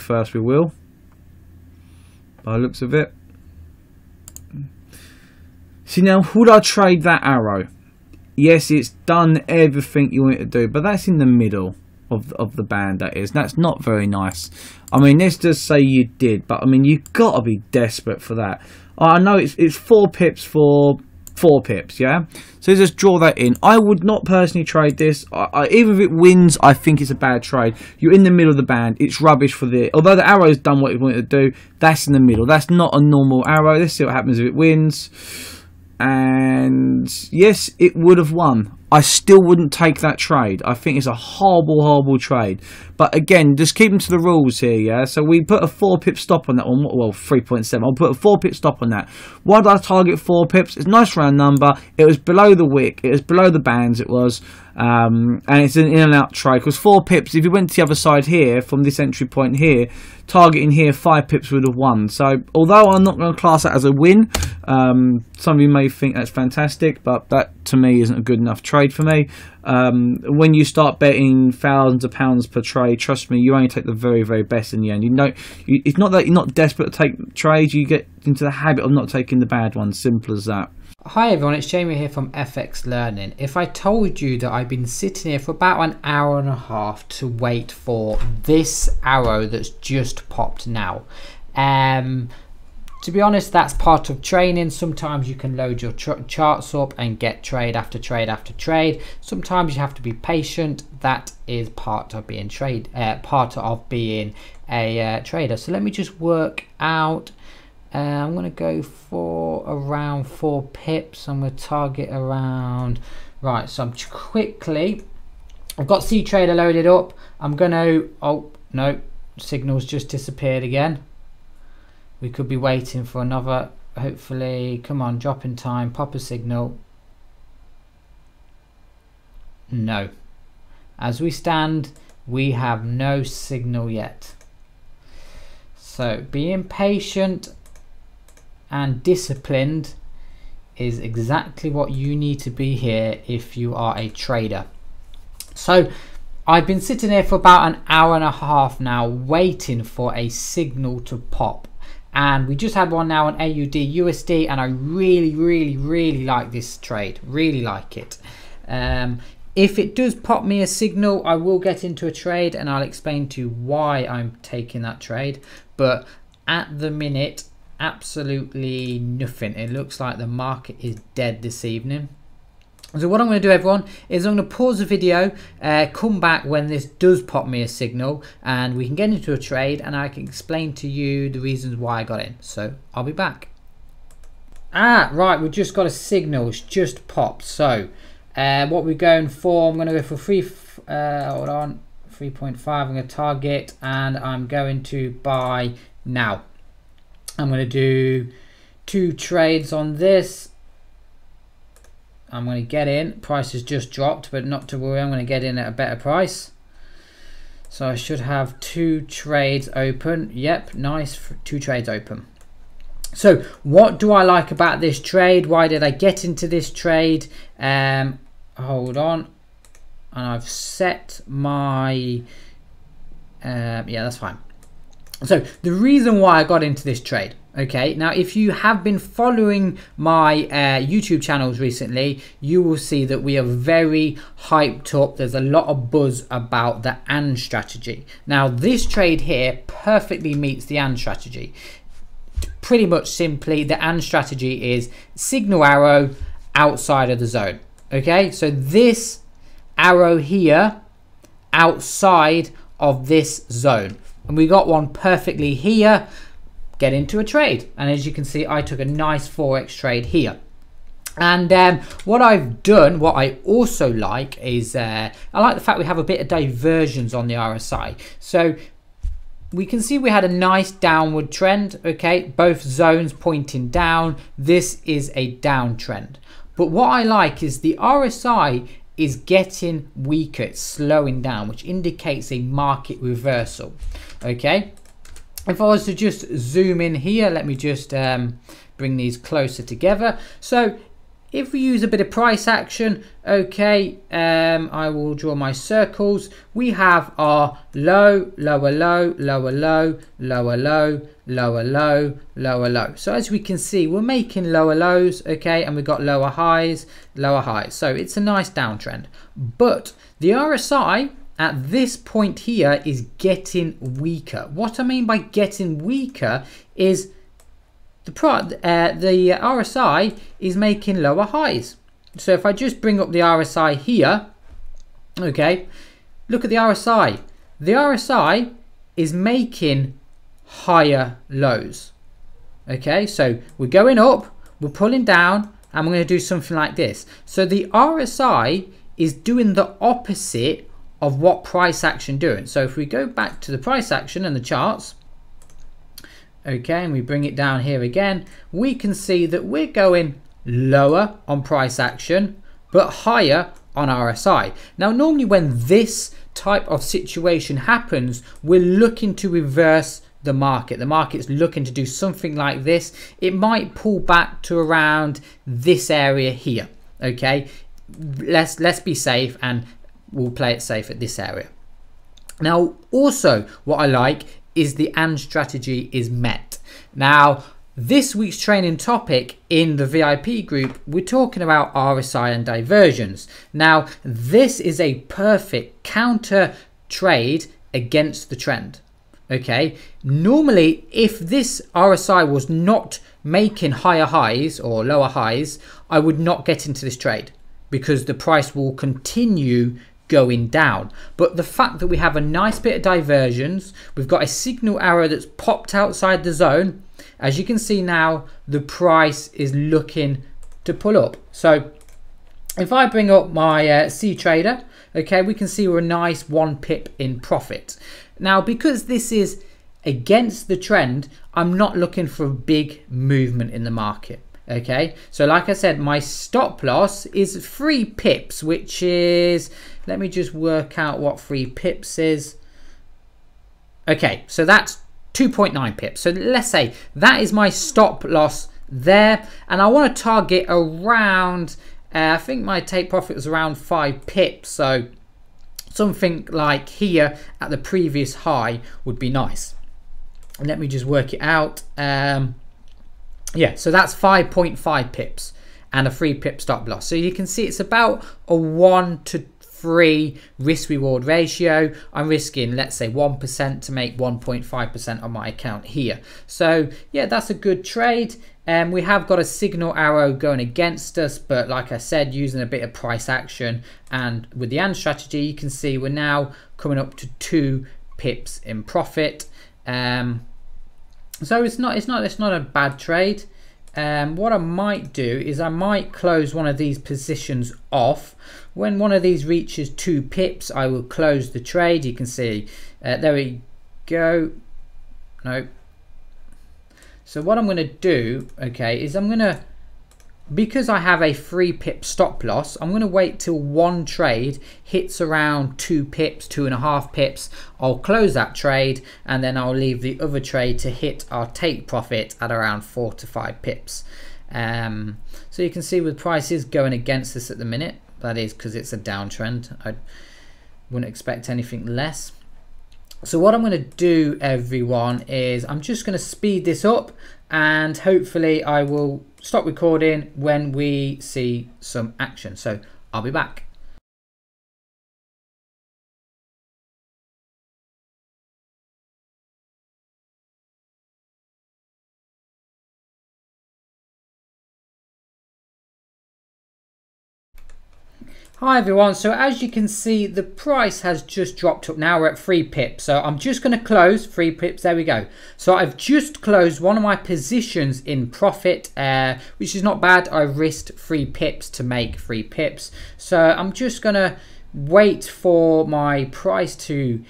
first, we will. By the looks of it. See, now, would I trade that arrow? Yes, it's done everything you want it to do, but that's in the middle of the band, that is. That's not very nice. I mean, let's just say you did, but I mean, you've got to be desperate for that. I know it's 4 pips for 4 pips, yeah? So just draw that in. I would not personally trade this. Even if it wins, I think it's a bad trade. You're in the middle of the band. It's rubbish for the... Although the arrow's done what it wanted to do, that's in the middle. That's not a normal arrow. Let's see what happens if it wins. And yes, it would have won. I still wouldn't take that trade. I think it's a horrible, horrible trade. But again, just keeping to the rules here, yeah? So we put a 4 pip stop on that one. Well, 3.7. I'll put a 4 pip stop on that. Why did I target 4 pips? It's a nice round number. It was below the wick. It was below the bands, it was. And it's an in and out trade. Because 4 pips, if you went to the other side here, from this entry point here, targeting here, 5 pips would have won. So, although I'm not going to class that as a win, some of you may think that's fantastic, but that to me isn't a good enough trade for me. When you start betting thousands of pounds per trade, trust me, you only take the very, very best in the end. It's not that you're not desperate to take trades, you get into the habit of not taking the bad ones. Simple as that. Hi everyone, it's Jamie here from FX Learning. If I told you that I've been sitting here for about an hour and a half to wait for this arrow that's just popped now, to be honest, that's part of training. Sometimes you can load your charts up and get trade after trade after trade. Sometimes you have to be patient. That is part of being a trader. So let me just work out. I'm going to go for around 4 pips. I'm going to target around, right, so I'm quickly, I've got ctrader loaded up. I'm going to, oh no, signal's just disappeared again. We could be waiting for another, hopefully, come on, drop in time, pop a signal. No. As we stand, we have no signal yet. So being patient and disciplined is exactly what you need to be here if you are a trader. So I've been sitting here for about an hour and a half now waiting for a signal to pop, and we just had one now on AUD USD, and I really like this trade, really like it. If it does pop me a signal, I will get into a trade and I'll explain to you why I'm taking that trade, but at the minute, absolutely nothing. It looks like the market is dead this evening. So what I'm going to do, everyone, is I'm going to pause the video, come back when this does pop me a signal, and we can get into a trade and I can explain to you the reasons why I got in. So I'll be back. Right, we've just got a signal. It's just popped. So what we're going for, I'm going to go for 3.5. I'm going to target and I'm going to buy now. I'm going to do 2 trades on this. I'm going to get in. Price has just dropped, but not to worry, I'm going to get in at a better price. So I should have 2 trades open. Yep, nice, 2 trades open. So what do I like about this trade? Why did I get into this trade? Hold on. And I've set my... yeah, that's fine. So the reason why I got into this trade, okay, now if you have been following my YouTube channels recently, you will see that we are very hyped up. There's a lot of buzz about the AND strategy. Now this trade here perfectly meets the AND strategy. Pretty much simply, the AND strategy is signal arrow outside of the zone. Okay, so this arrow here outside of this zone. And we got one perfectly here, get into a trade. And as you can see, I took a nice FOREX trade here. And what I've done, what I also like is, I like the fact we have a bit of diversions on the RSI. So we can see we had a nice downward trend, okay? Both zones pointing down. This is a downtrend. But what I like is the RSI is getting weaker, it's slowing down, which indicates a market reversal. Okay, if I was to just zoom in here, let me just bring these closer together. So If we use a bit of price action, okay, I will draw my circles. We have our low, lower low, lower low, lower low, lower low, lower low. So as we can see, we're making lower lows, okay, and we've got lower highs, lower highs. So it's a nice downtrend. But the RSI at this point here is getting weaker. What I mean by getting weaker is the RSI is making lower highs. So if I just bring up the RSI here, okay, look at the RSI. The RSI is making higher lows. Okay, so we're going up, we're pulling down, and we're going to do something like this. So the RSI is doing the opposite of what price action doing. So if we go back to the price action and the charts, okay, and we bring it down here again, we can see that we're going lower on price action but higher on RSI. Now normally when this type of situation happens, we're looking to reverse the market. The market's looking to do something like this. It might pull back to around this area here. Okay, let's be safe, and we'll play it safe at this area. Now also what I like is the AND strategy is met. Now this week's training topic in the VIP group, we're talking about RSI and diversions. Now this is a perfect counter trade against the trend. Okay, normally if this RSI was not making higher highs or lower highs, I would not get into this trade because the price will continue going down. But the fact that we have a nice bit of diversions, we've got a signal arrow that's popped outside the zone. As you can see now, the price is looking to pull up. So if I bring up my ctrader, okay, we can see we're a nice 1 pip in profit. Now because this is against the trend, I'm not looking for a big movement in the market. Okay, so like I said, my stop loss is 3 pips, which is, let me just work out what 3 pips is. Okay, so that's 2.9 pips. So let's say that is my stop loss there, and I want to target around, I think my take profit was around 5 pips. So something like here at the previous high would be nice. And let me just work it out. Yeah, so that's 5.5 pips and a 3 pip stop loss. So you can see it's about a 1 to 3 risk reward ratio. I'm risking, let's say, 1% to make 1.5% on my account here. So yeah, that's a good trade. We have got a signal arrow going against us, but like I said, using a bit of price action and with the AND strategy, you can see we're now coming up to 2 pips in profit. So it's not a bad trade. What I might do is I might close one of these positions off. When one of these reaches 2 pips, I will close the trade. You can see there we go. No. So what I'm going to do, okay, is I'm going to, because I have a 3 pip stop loss, I'm going to wait till one trade hits around 2 pips, 2.5 pips. I'll close that trade, and then I'll leave the other trade to hit our take profit at around 4 to 5 pips. So you can see with prices going against us at the minute, that is because it's a downtrend. I wouldn't expect anything less. So what I'm going to do, everyone, is I'm just going to speed this up, and hopefully I will stop recording when we see some action. So I'll be back. Hi everyone, so as you can see, the price has just dropped up. Now we're at 3 pips, so I'm just going to close 3 pips. There we go. So I've just closed one of my positions in profit, which is not bad. I risked 3 pips to make 3 pips. So I'm just going to wait for my price to,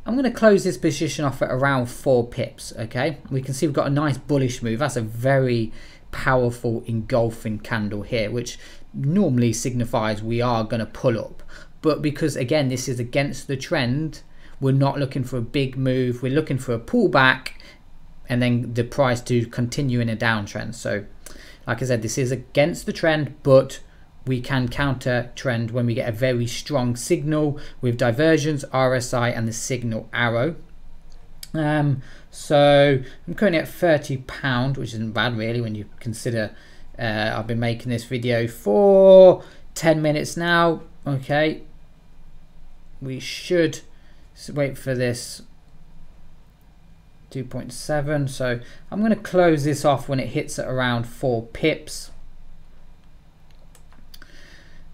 I'm going to close this position off at around 4 pips. Okay, we can see we've got a nice bullish move. That's a very powerful engulfing candle here, which normally signifies we are going to pull up, but because again this is against the trend, we're not looking for a big move. We're looking for a pullback and then the price to continue in a downtrend. So like I said, this is against the trend, but we can counter trend when we get a very strong signal with divergence, RSI, and the signal arrow. So I'm currently at £30, which isn't bad really when you consider I've been making this video for 10 minutes now. Okay, we should wait for this 2.7. So I'm going to close this off when it hits at around 4 pips.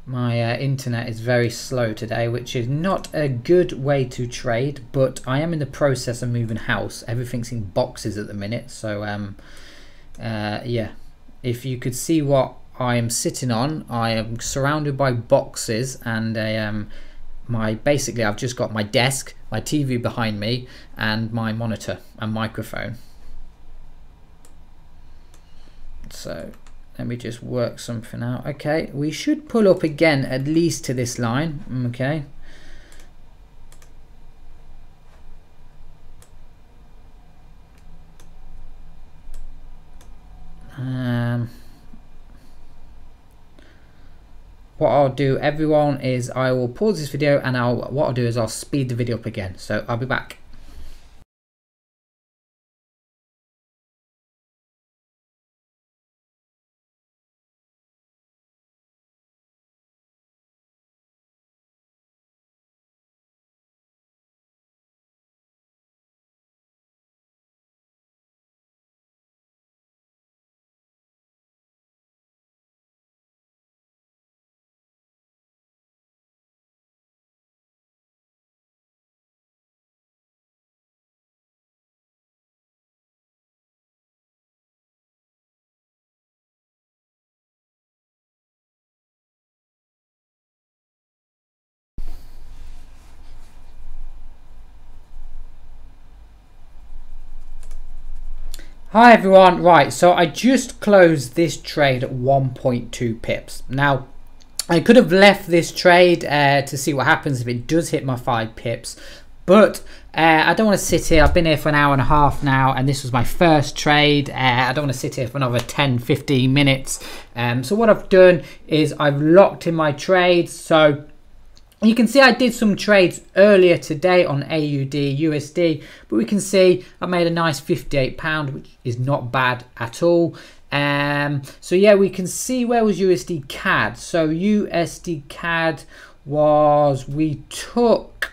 My internet is very slow today, which is not a good way to trade, but I am in the process of moving house. Everything's in boxes at the minute, so yeah, if you could see what I am sitting on, I am surrounded by boxes, and basically I've just got my desk, my TV behind me, and my monitor and microphone. So let me just work something out. Okay, we should pull up again at least to this line. Okay. What I'll do, everyone, is I will pause this video, and what I'll do is I'll speed the video up again. So I'll be back. Hi everyone, right, so I just closed this trade at 1.2 pips. Now, I could have left this trade to see what happens if it does hit my 5 pips, but I don't want to sit here. I've been here for an hour and a half now, and this was my first trade. I don't want to sit here for another 10-15 minutes. So what I've done is I've locked in my trades. So you can see I did some trades earlier today on AUD, USD, but we can see I made a nice £58, which is not bad at all. So yeah, we can see where was USD CAD. So USD CAD was, we took,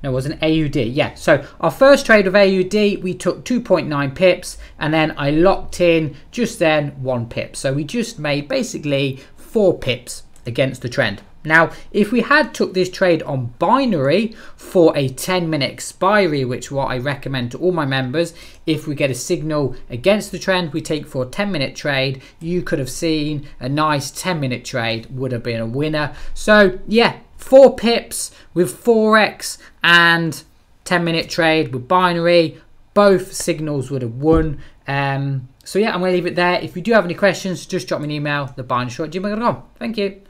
no, it was an AUD, yeah. So our first trade of AUD, we took 2.9 pips, and then I locked in just then 1 pip. So we just made basically 4 pips against the trend. Now, if we had took this trade on binary for a 10-minute expiry, which what I recommend to all my members, if we get a signal against the trend, we take for a 10-minute trade, you could have seen a nice 10-minute trade would have been a winner. So yeah, 4 pips with FOREX and 10-minute trade with binary, both signals would have won. So yeah, I'm going to leave it there. If you do have any questions, just drop me an email, thebinarydestroyer@gmail.com. Thank you.